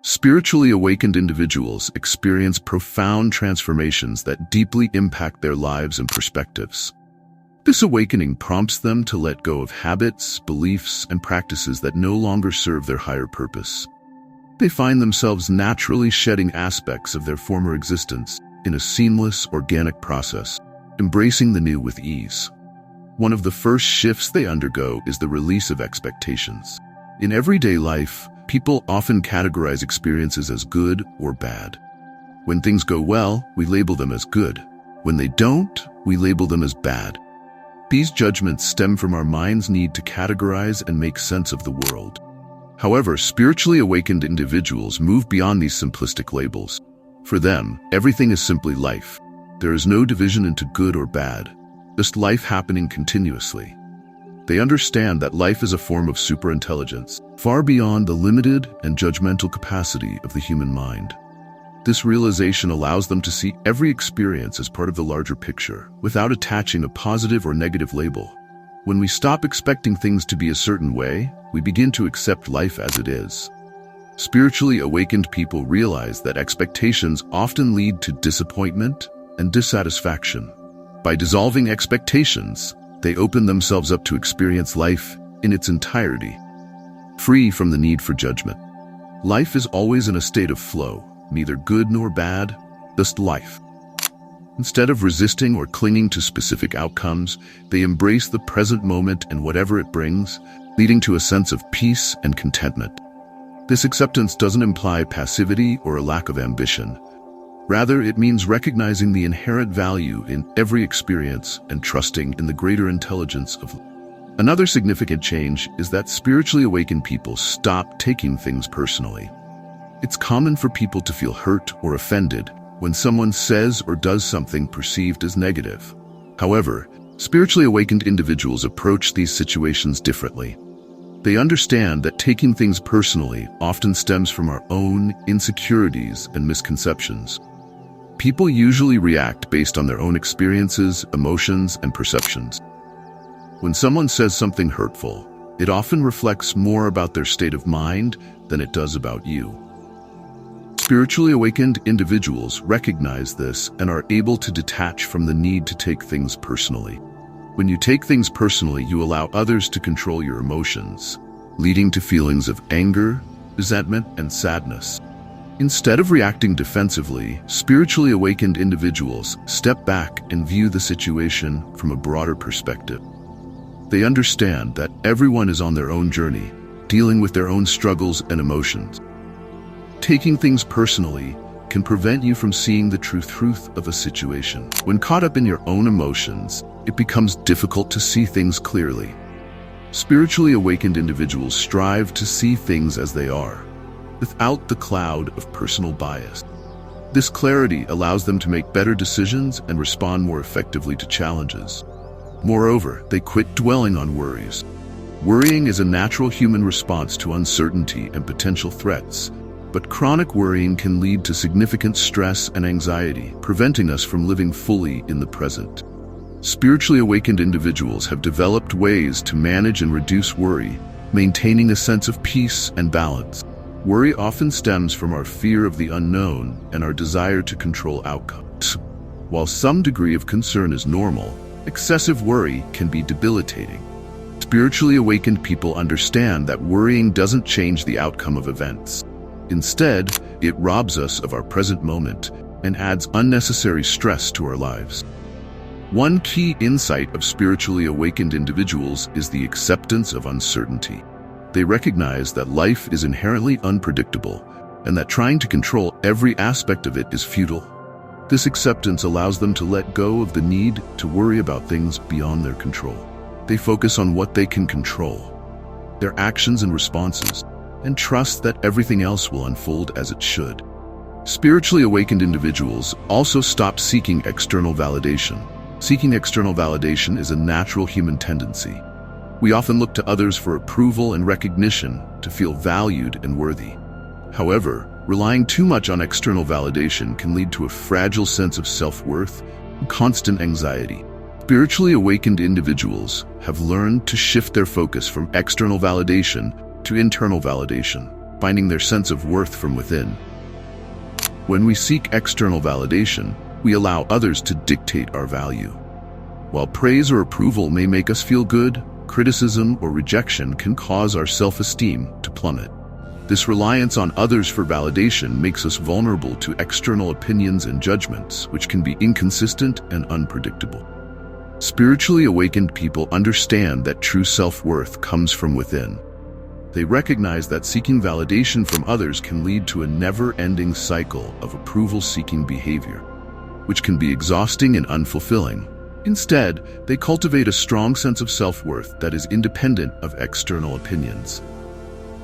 Spiritually awakened individuals experience profound transformations that deeply impact their lives and perspectives. This awakening prompts them to let go of habits, beliefs, and practices that no longer serve their higher purpose. They find themselves naturally shedding aspects of their former existence in a seamless, organic process, embracing the new with ease. One of the first shifts they undergo is the release of expectations. In everyday life, people often categorize experiences as good or bad. When things go well, we label them as good. When they don't, we label them as bad. These judgments stem from our mind's need to categorize and make sense of the world. However, spiritually awakened individuals move beyond these simplistic labels. For them, everything is simply life. There is no division into good or bad, just life happening continuously. They understand that life is a form of superintelligence, far beyond the limited and judgmental capacity of the human mind. This realization allows them to see every experience as part of the larger picture, without attaching a positive or negative label. When we stop expecting things to be a certain way, we begin to accept life as it is. Spiritually awakened people realize that expectations often lead to disappointment and dissatisfaction. By dissolving expectations, they open themselves up to experience life in its entirety, free from the need for judgment. Life is always in a state of flow, neither good nor bad, just life. Instead of resisting or clinging to specific outcomes, they embrace the present moment and whatever it brings, leading to a sense of peace and contentment. This acceptance doesn't imply passivity or a lack of ambition. Rather, it means recognizing the inherent value in every experience and trusting in the greater intelligence of life. Another significant change is that spiritually awakened people stop taking things personally. It's common for people to feel hurt or offended when someone says or does something perceived as negative. However, spiritually awakened individuals approach these situations differently. They understand that taking things personally often stems from our own insecurities and misconceptions. People usually react based on their own experiences, emotions, and perceptions. When someone says something hurtful, it often reflects more about their state of mind than it does about you. Spiritually awakened individuals recognize this and are able to detach from the need to take things personally. When you take things personally, you allow others to control your emotions, leading to feelings of anger, resentment, and sadness. Instead of reacting defensively, spiritually awakened individuals step back and view the situation from a broader perspective. They understand that everyone is on their own journey, dealing with their own struggles and emotions. Taking things personally can prevent you from seeing the true truth of a situation. When caught up in your own emotions, it becomes difficult to see things clearly. Spiritually awakened individuals strive to see things as they are, without the cloud of personal bias. This clarity allows them to make better decisions and respond more effectively to challenges. Moreover, they quit dwelling on worries. Worrying is a natural human response to uncertainty and potential threats, but chronic worrying can lead to significant stress and anxiety, preventing us from living fully in the present. Spiritually awakened individuals have developed ways to manage and reduce worry, maintaining a sense of peace and balance. Worry often stems from our fear of the unknown and our desire to control outcomes. While some degree of concern is normal, excessive worry can be debilitating. Spiritually awakened people understand that worrying doesn't change the outcome of events. Instead, it robs us of our present moment and adds unnecessary stress to our lives. One key insight of spiritually awakened individuals is the acceptance of uncertainty. They recognize that life is inherently unpredictable and that trying to control every aspect of it is futile. This acceptance allows them to let go of the need to worry about things beyond their control. They focus on what they can control, their actions and responses, and trust that everything else will unfold as it should. Spiritually awakened individuals also stop seeking external validation. Seeking external validation is a natural human tendency. We often look to others for approval and recognition to feel valued and worthy. However, relying too much on external validation can lead to a fragile sense of self-worth and constant anxiety. Spiritually awakened individuals have learned to shift their focus from external validation to internal validation. finding their sense of worth from within. When we seek external validation, we allow others to dictate our value. While praise or approval may make us feel good, criticism or rejection can cause our self-esteem to plummet. This reliance on others for validation makes us vulnerable to external opinions and judgments, which can be inconsistent and unpredictable. Spiritually awakened people understand that true self-worth comes from within. They recognize that seeking validation from others can lead to a never-ending cycle of approval-seeking behavior, which can be exhausting and unfulfilling. Instead, they cultivate a strong sense of self-worth that is independent of external opinions.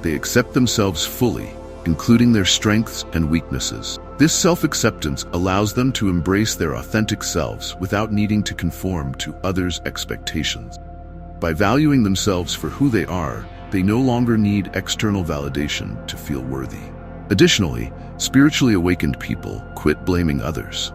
They accept themselves fully, including their strengths and weaknesses. This self-acceptance allows them to embrace their authentic selves without needing to conform to others' expectations. By valuing themselves for who they are, they no longer need external validation to feel worthy. Additionally, spiritually awakened people quit blaming others.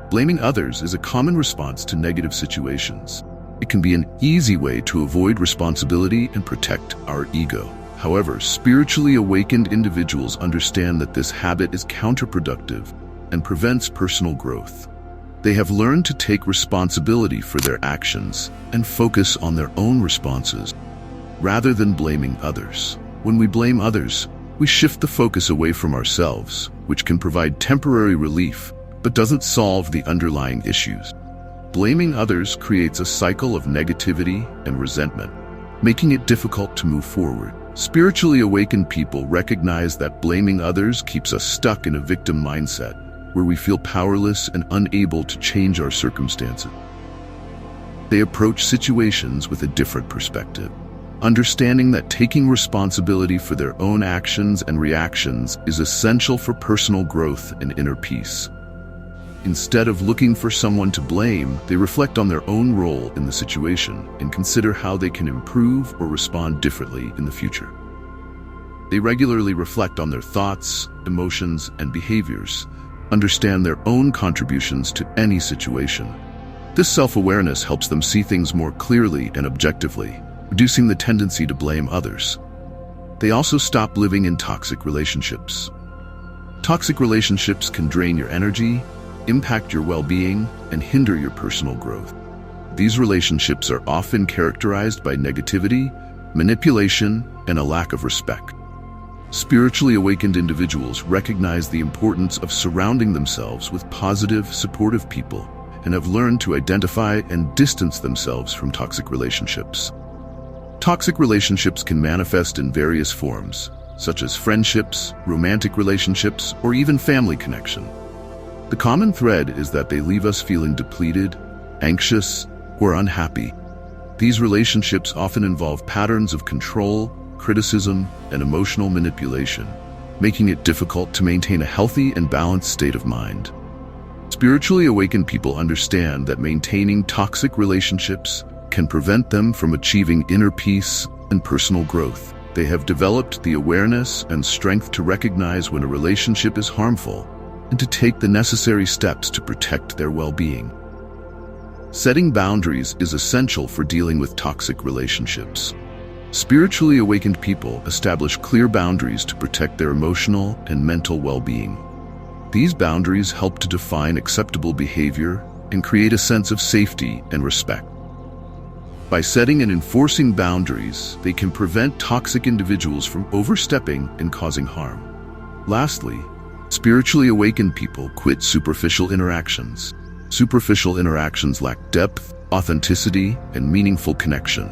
Blaming others is a common response to negative situations. It can be an easy way to avoid responsibility and protect our ego. However, spiritually awakened individuals understand that this habit is counterproductive and prevents personal growth. They have learned to take responsibility for their actions and focus on their own responses, rather than blaming others. When we blame others, we shift the focus away from ourselves, which can provide temporary relief, but doesn't solve the underlying issues. Blaming others creates a cycle of negativity and resentment, making it difficult to move forward. Spiritually awakened people recognize that blaming others keeps us stuck in a victim mindset, where we feel powerless and unable to change our circumstances. They approach situations with a different perspective, understanding that taking responsibility for their own actions and reactions is essential for personal growth and inner peace. Instead of looking for someone to blame, they reflect on their own role in the situation and consider how they can improve or respond differently in the future. They regularly reflect on their thoughts, emotions, and behaviors, understand their own contributions to any situation. This self-awareness helps them see things more clearly and objectively, reducing the tendency to blame others. They also stop living in toxic relationships. Toxic relationships can drain your energy, impact your well-being, and hinder your personal growth. These relationships are often characterized by negativity, manipulation, and a lack of respect. Spiritually awakened individuals recognize the importance of surrounding themselves with positive, supportive people and have learned to identify and distance themselves from toxic relationships. Toxic relationships can manifest in various forms, such as friendships, romantic relationships, or even family connection. The common thread is that they leave us feeling depleted, anxious, or unhappy. These relationships often involve patterns of control, criticism, and emotional manipulation, making it difficult to maintain a healthy and balanced state of mind. Spiritually awakened people understand that maintaining toxic relationships can prevent them from achieving inner peace and personal growth. They have developed the awareness and strength to recognize when a relationship is harmful and to take the necessary steps to protect their well-being. Setting boundaries is essential for dealing with toxic relationships. Spiritually awakened people establish clear boundaries to protect their emotional and mental well-being. These boundaries help to define acceptable behavior and create a sense of safety and respect. By setting and enforcing boundaries, they can prevent toxic individuals from overstepping and causing harm. Lastly, spiritually awakened people quit superficial interactions. Superficial interactions lack depth, authenticity, and meaningful connection.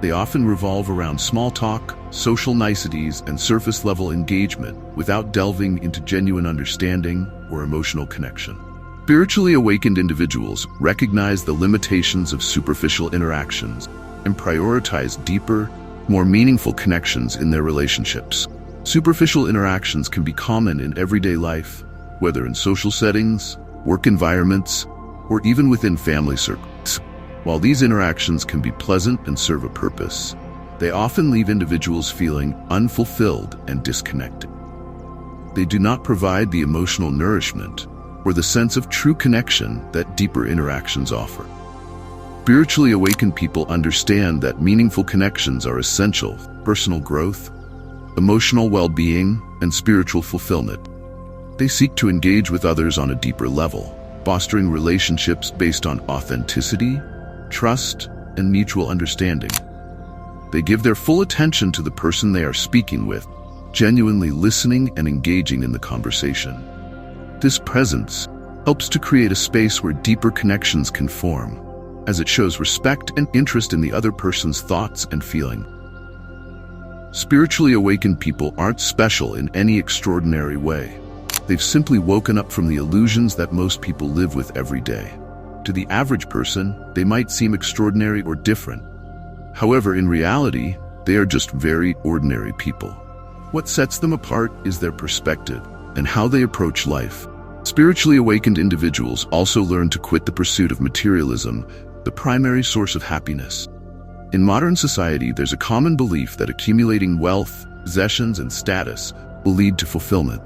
They often revolve around small talk, social niceties, and surface-level engagement without delving into genuine understanding or emotional connection. Spiritually awakened individuals recognize the limitations of superficial interactions and prioritize deeper, more meaningful connections in their relationships. Superficial interactions can be common in everyday life, whether in social settings, work environments, or even within family circles. While these interactions can be pleasant and serve a purpose, they often leave individuals feeling unfulfilled and disconnected. They do not provide the emotional nourishment or the sense of true connection that deeper interactions offer. Spiritually awakened people understand that meaningful connections are essential for personal growth, emotional well-being, and spiritual fulfillment. They seek to engage with others on a deeper level, fostering relationships based on authenticity, trust, and mutual understanding. They give their full attention to the person they are speaking with, genuinely listening and engaging in the conversation. This presence helps to create a space where deeper connections can form, as it shows respect and interest in the other person's thoughts and feeling. Spiritually awakened people aren't special in any extraordinary way. They've simply woken up from the illusions that most people live with every day. To the average person, they might seem extraordinary or different. However, in reality, they are just very ordinary people. What sets them apart is their perspective and how they approach life. Spiritually awakened individuals also learn to quit the pursuit of materialism, the primary source of happiness. In modern society, there's a common belief that accumulating wealth, possessions, and status will lead to fulfillment.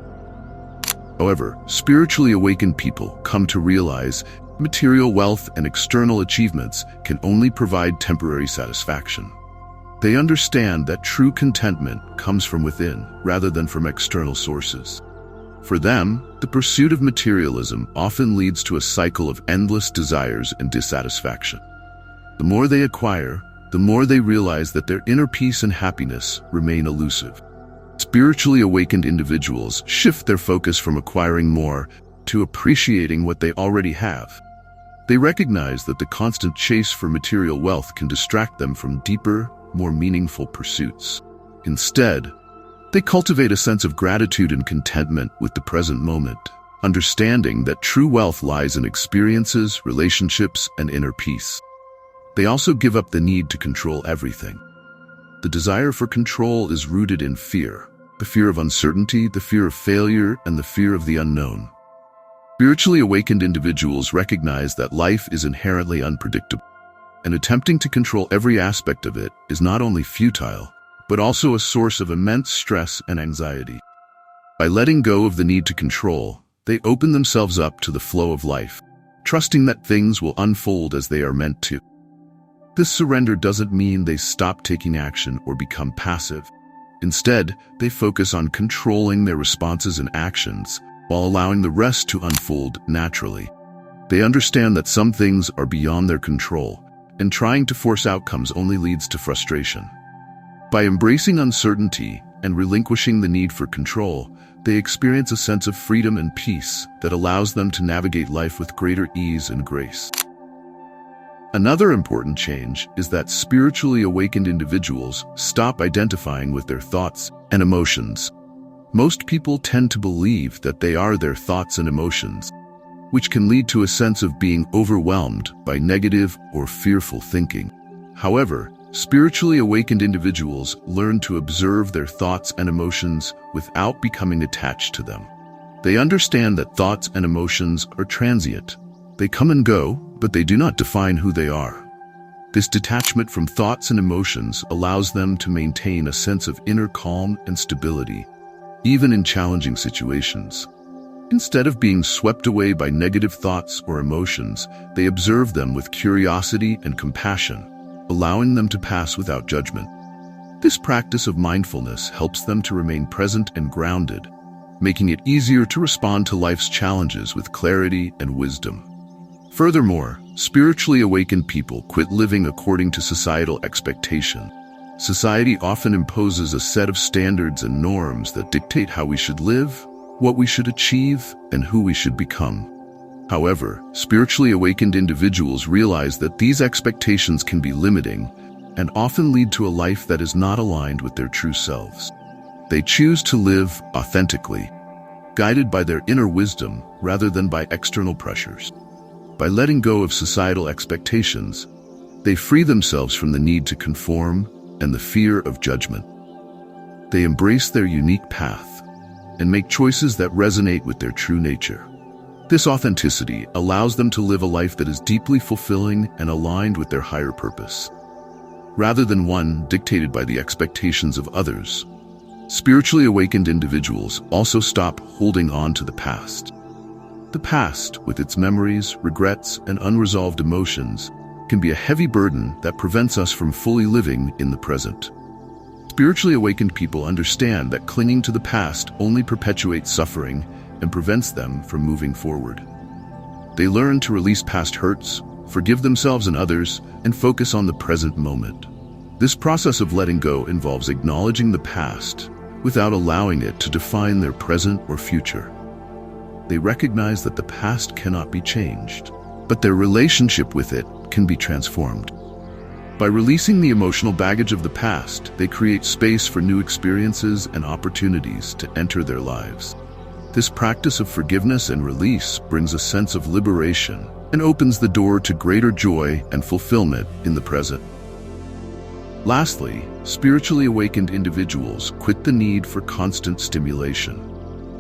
However, spiritually awakened people come to realize material wealth and external achievements can only provide temporary satisfaction. They understand that true contentment comes from within rather than from external sources. For them, the pursuit of materialism often leads to a cycle of endless desires and dissatisfaction. The more they acquire, the more they realize that their inner peace and happiness remain elusive. Spiritually awakened individuals shift their focus from acquiring more to appreciating what they already have. They recognize that the constant chase for material wealth can distract them from deeper, more meaningful pursuits. Instead, they cultivate a sense of gratitude and contentment with the present moment, understanding that true wealth lies in experiences, relationships, and inner peace. They also give up the need to control everything. The desire for control is rooted in fear, the fear of uncertainty, the fear of failure, and the fear of the unknown. Spiritually awakened individuals recognize that life is inherently unpredictable, and attempting to control every aspect of it is not only futile, but also a source of immense stress and anxiety. By letting go of the need to control, they open themselves up to the flow of life, trusting that things will unfold as they are meant to. This surrender doesn't mean they stop taking action or become passive. Instead, they focus on controlling their responses and actions, while allowing the rest to unfold naturally. They understand that some things are beyond their control, and trying to force outcomes only leads to frustration. By embracing uncertainty and relinquishing the need for control, they experience a sense of freedom and peace that allows them to navigate life with greater ease and grace. Another important change is that spiritually awakened individuals stop identifying with their thoughts and emotions. Most people tend to believe that they are their thoughts and emotions, which can lead to a sense of being overwhelmed by negative or fearful thinking. However, spiritually awakened individuals learn to observe their thoughts and emotions without becoming attached to them. They understand that thoughts and emotions are transient. They come and go, but they do not define who they are. This detachment from thoughts and emotions allows them to maintain a sense of inner calm and stability, even in challenging situations. Instead of being swept away by negative thoughts or emotions, they observe them with curiosity and compassion, allowing them to pass without judgment. This practice of mindfulness helps them to remain present and grounded, making it easier to respond to life's challenges with clarity and wisdom. Furthermore, spiritually awakened people quit living according to societal expectation. Society often imposes a set of standards and norms that dictate how we should live, what we should achieve, and who we should become. However, spiritually awakened individuals realize that these expectations can be limiting and often lead to a life that is not aligned with their true selves. They choose to live authentically, guided by their inner wisdom rather than by external pressures. By letting go of societal expectations, they free themselves from the need to conform and the fear of judgment. They embrace their unique path and make choices that resonate with their true nature. This authenticity allows them to live a life that is deeply fulfilling and aligned with their higher purpose, rather than one dictated by the expectations of others. Spiritually awakened individuals also stop holding on to the past. The past, with its memories, regrets, and unresolved emotions, can be a heavy burden that prevents us from fully living in the present. Spiritually awakened people understand that clinging to the past only perpetuates suffering and prevents them from moving forward. They learn to release past hurts, forgive themselves and others, and focus on the present moment. This process of letting go involves acknowledging the past without allowing it to define their present or future. They recognize that the past cannot be changed, but their relationship with it can be transformed. By releasing the emotional baggage of the past, they create space for new experiences and opportunities to enter their lives. This practice of forgiveness and release brings a sense of liberation and opens the door to greater joy and fulfillment in the present. Lastly, spiritually awakened individuals quit the need for constant stimulation.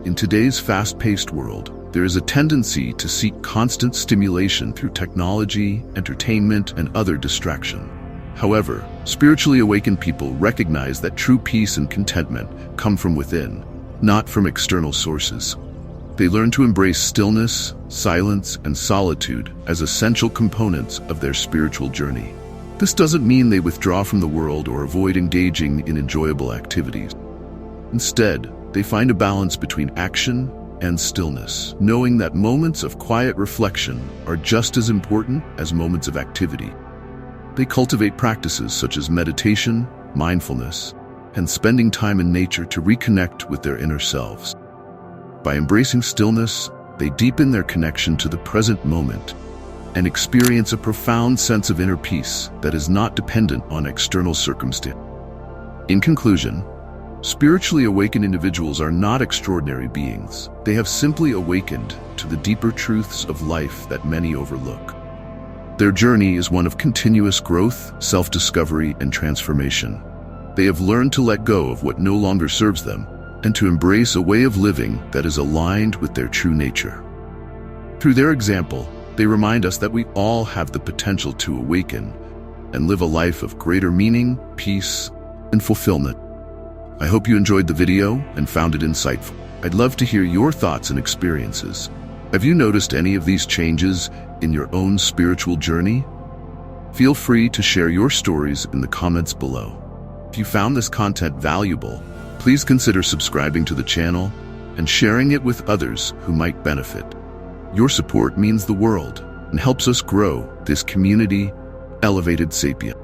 In today's fast-paced world, there is a tendency to seek constant stimulation through technology, entertainment, and other distraction. However, spiritually awakened people recognize that true peace and contentment come from within, not from external sources. They learn to embrace stillness, silence, and solitude as essential components of their spiritual journey. This doesn't mean they withdraw from the world or avoid engaging in enjoyable activities. Instead, they find a balance between action and stillness, knowing that moments of quiet reflection are just as important as moments of activity. They cultivate practices such as meditation, mindfulness, and spending time in nature to reconnect with their inner selves. By embracing stillness, they deepen their connection to the present moment and experience a profound sense of inner peace that is not dependent on external circumstance. In conclusion, spiritually awakened individuals are not extraordinary beings. They have simply awakened to the deeper truths of life that many overlook. Their journey is one of continuous growth, self-discovery, and transformation. They have learned to let go of what no longer serves them and to embrace a way of living that is aligned with their true nature. Through their example, they remind us that we all have the potential to awaken and live a life of greater meaning, peace, and fulfillment. I hope you enjoyed the video and found it insightful. I'd love to hear your thoughts and experiences. Have you noticed any of these changes in your own spiritual journey? Feel free to share your stories in the comments below. If you found this content valuable, please consider subscribing to the channel and sharing it with others who might benefit. Your support means the world and helps us grow this community, Elevated Sapient.